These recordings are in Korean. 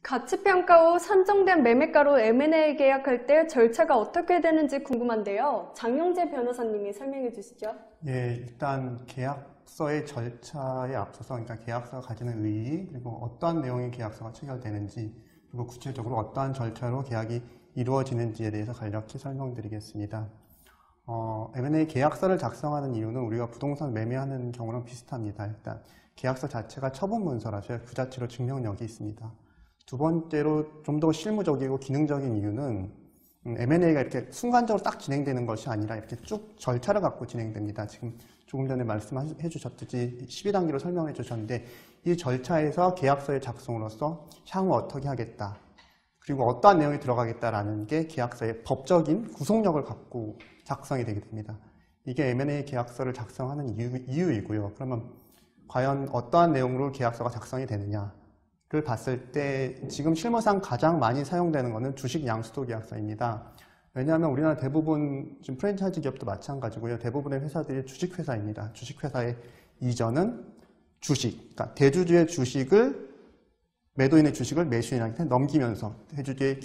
가치평가 후 산정된 매매가로 M&A 계약할 때 절차가 어떻게 되는지 궁금한데요. 장영재 변호사님이 설명해 주시죠. 예, 일단 계약서의 절차에 앞서서, 그러니까 계약서가 가지는 의의, 그리고 어떠한 내용의 계약서가 체결되는지, 그리고 구체적으로 어떠한 절차로 계약이 이루어지는지에 대해서 간략히 설명드리겠습니다. M&A 계약서를 작성하는 이유는 우리가 부동산 매매하는 경우랑 비슷합니다. 일단 계약서 자체가 처분 문서라서 그 자체로 증명력이 있습니다. 두 번째로 좀 더 실무적이고 기능적인 이유는 M&A가 이렇게 순간적으로 딱 진행되는 것이 아니라 이렇게 쭉 절차를 갖고 진행됩니다. 지금 조금 전에 말씀해 주셨듯이 12단계로 설명해 주셨는데, 이 절차에서 계약서의 작성으로서 향후 어떻게 하겠다, 그리고 어떠한 내용이 들어가겠다라는 게 계약서의 법적인 구속력을 갖고 작성이 되게 됩니다. 이게 M&A 계약서를 작성하는 이유이고요. 그러면 과연 어떠한 내용으로 계약서가 작성이 되느냐를 봤을 때 지금 실무상 가장 많이 사용되는 것은 주식 양수도 계약서입니다. 왜냐하면 우리나라 대부분 지금 프랜차이즈 기업도 마찬가지고요. 대부분의 회사들이 주식회사입니다. 주식회사의 이전은 주식, 그러니까 대주주의 주식을 매도인의 주식을 매수인한테 넘기면서 대주주의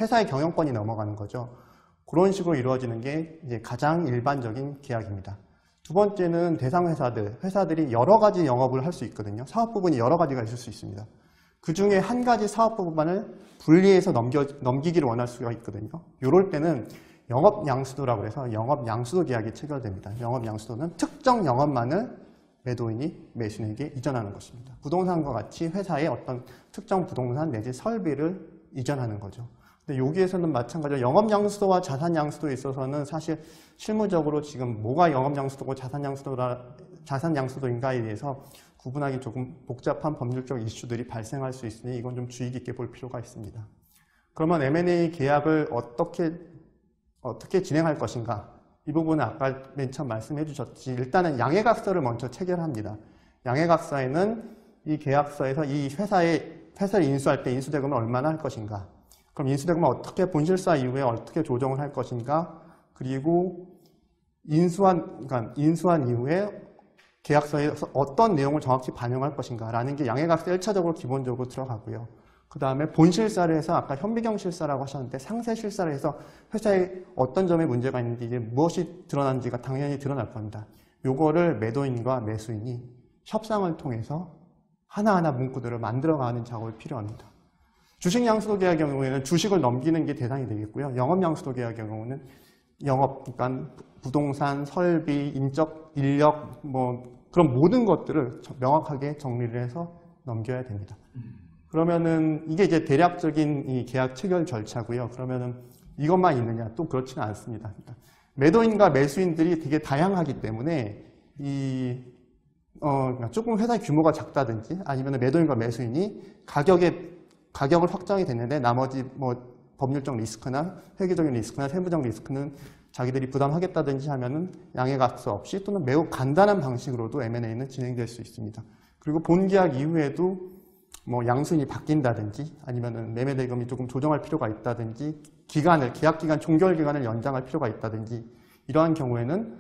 회사의 경영권이 넘어가는 거죠. 그런 식으로 이루어지는 게 이제 가장 일반적인 계약입니다. 두 번째는 대상 회사들이 여러 가지 영업을 할 수 있거든요. 사업 부분이 여러 가지가 있을 수 있습니다. 그 중에 한 가지 사업 부분을 분리해서 넘기기를 원할 수가 있거든요. 이럴 때는 영업양수도라고 해서 영업양수도 계약이 체결됩니다. 영업양수도는 특정 영업만을 매도인이 매수인에게 이전하는 것입니다. 부동산과 같이 회사의 어떤 특정 부동산 내지 설비를 이전하는 거죠. 근데 여기에서는 마찬가지로 영업양수도와 자산양수도에 있어서는 사실 실무적으로 지금 뭐가 영업양수도고 자산양수도인가에 대해서 구분하기 조금 복잡한 법률적 이슈들이 발생할 수 있으니 이건 좀 주의 깊게 볼 필요가 있습니다. 그러면 M&A 계약을 어떻게 진행할 것인가? 이 부분은 아까 맨 처음 말씀해 주셨지, 일단은 양해각서를 먼저 체결합니다. 양해각서에는 이 계약서에서 이 회사를 인수할 때 인수대금을 얼마나 할 것인가, 그럼 인수대금을 어떻게 본실사 이후에 어떻게 조정을 할 것인가, 그리고 인수한 이후에 계약서에서 어떤 내용을 정확히 반영할 것인가 라는 게 양해각서 1차적으로 기본적으로 들어가고요. 그 다음에 본실사를 해서 아까 현미경 실사라고 하셨는데 상세 실사를 해서 회사에 어떤 점에 문제가 있는지, 이제 무엇이 드러난지가 당연히 드러날 겁니다. 요거를 매도인과 매수인이 협상을 통해서 하나하나 문구들을 만들어가는 작업이 필요합니다. 주식 양수도 계약의 경우에는 주식을 넘기는 게 대상이 되겠고요. 영업 양수도 계약의 경우는 그러니까 부동산, 설비, 인적, 인력, 그런 모든 것들을 명확하게 정리를 해서 넘겨야 됩니다. 그러면은 이게 이제 대략적인 이 계약 체결 절차고요. 그러면은 이것만 있느냐? 또 그렇지는 않습니다. 그러니까 매도인과 매수인들이 되게 다양하기 때문에 그러니까 조금 회사의 규모가 작다든지 아니면 매도인과 매수인이 가격을 확정이 됐는데 나머지 법률적 리스크나 회계적인 리스크나 세무적 리스크는 자기들이 부담하겠다든지 하면은 양해각서 없이 또는 매우 간단한 방식으로도 M&A는 진행될 수 있습니다. 그리고 본계약 이후에도 양수인이 바뀐다든지 아니면은 매매대금이 조금 조정할 필요가 있다든지 계약 기간, 종결 기간을 연장할 필요가 있다든지 이러한 경우에는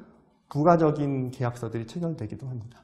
부가적인 계약서들이 체결되기도 합니다.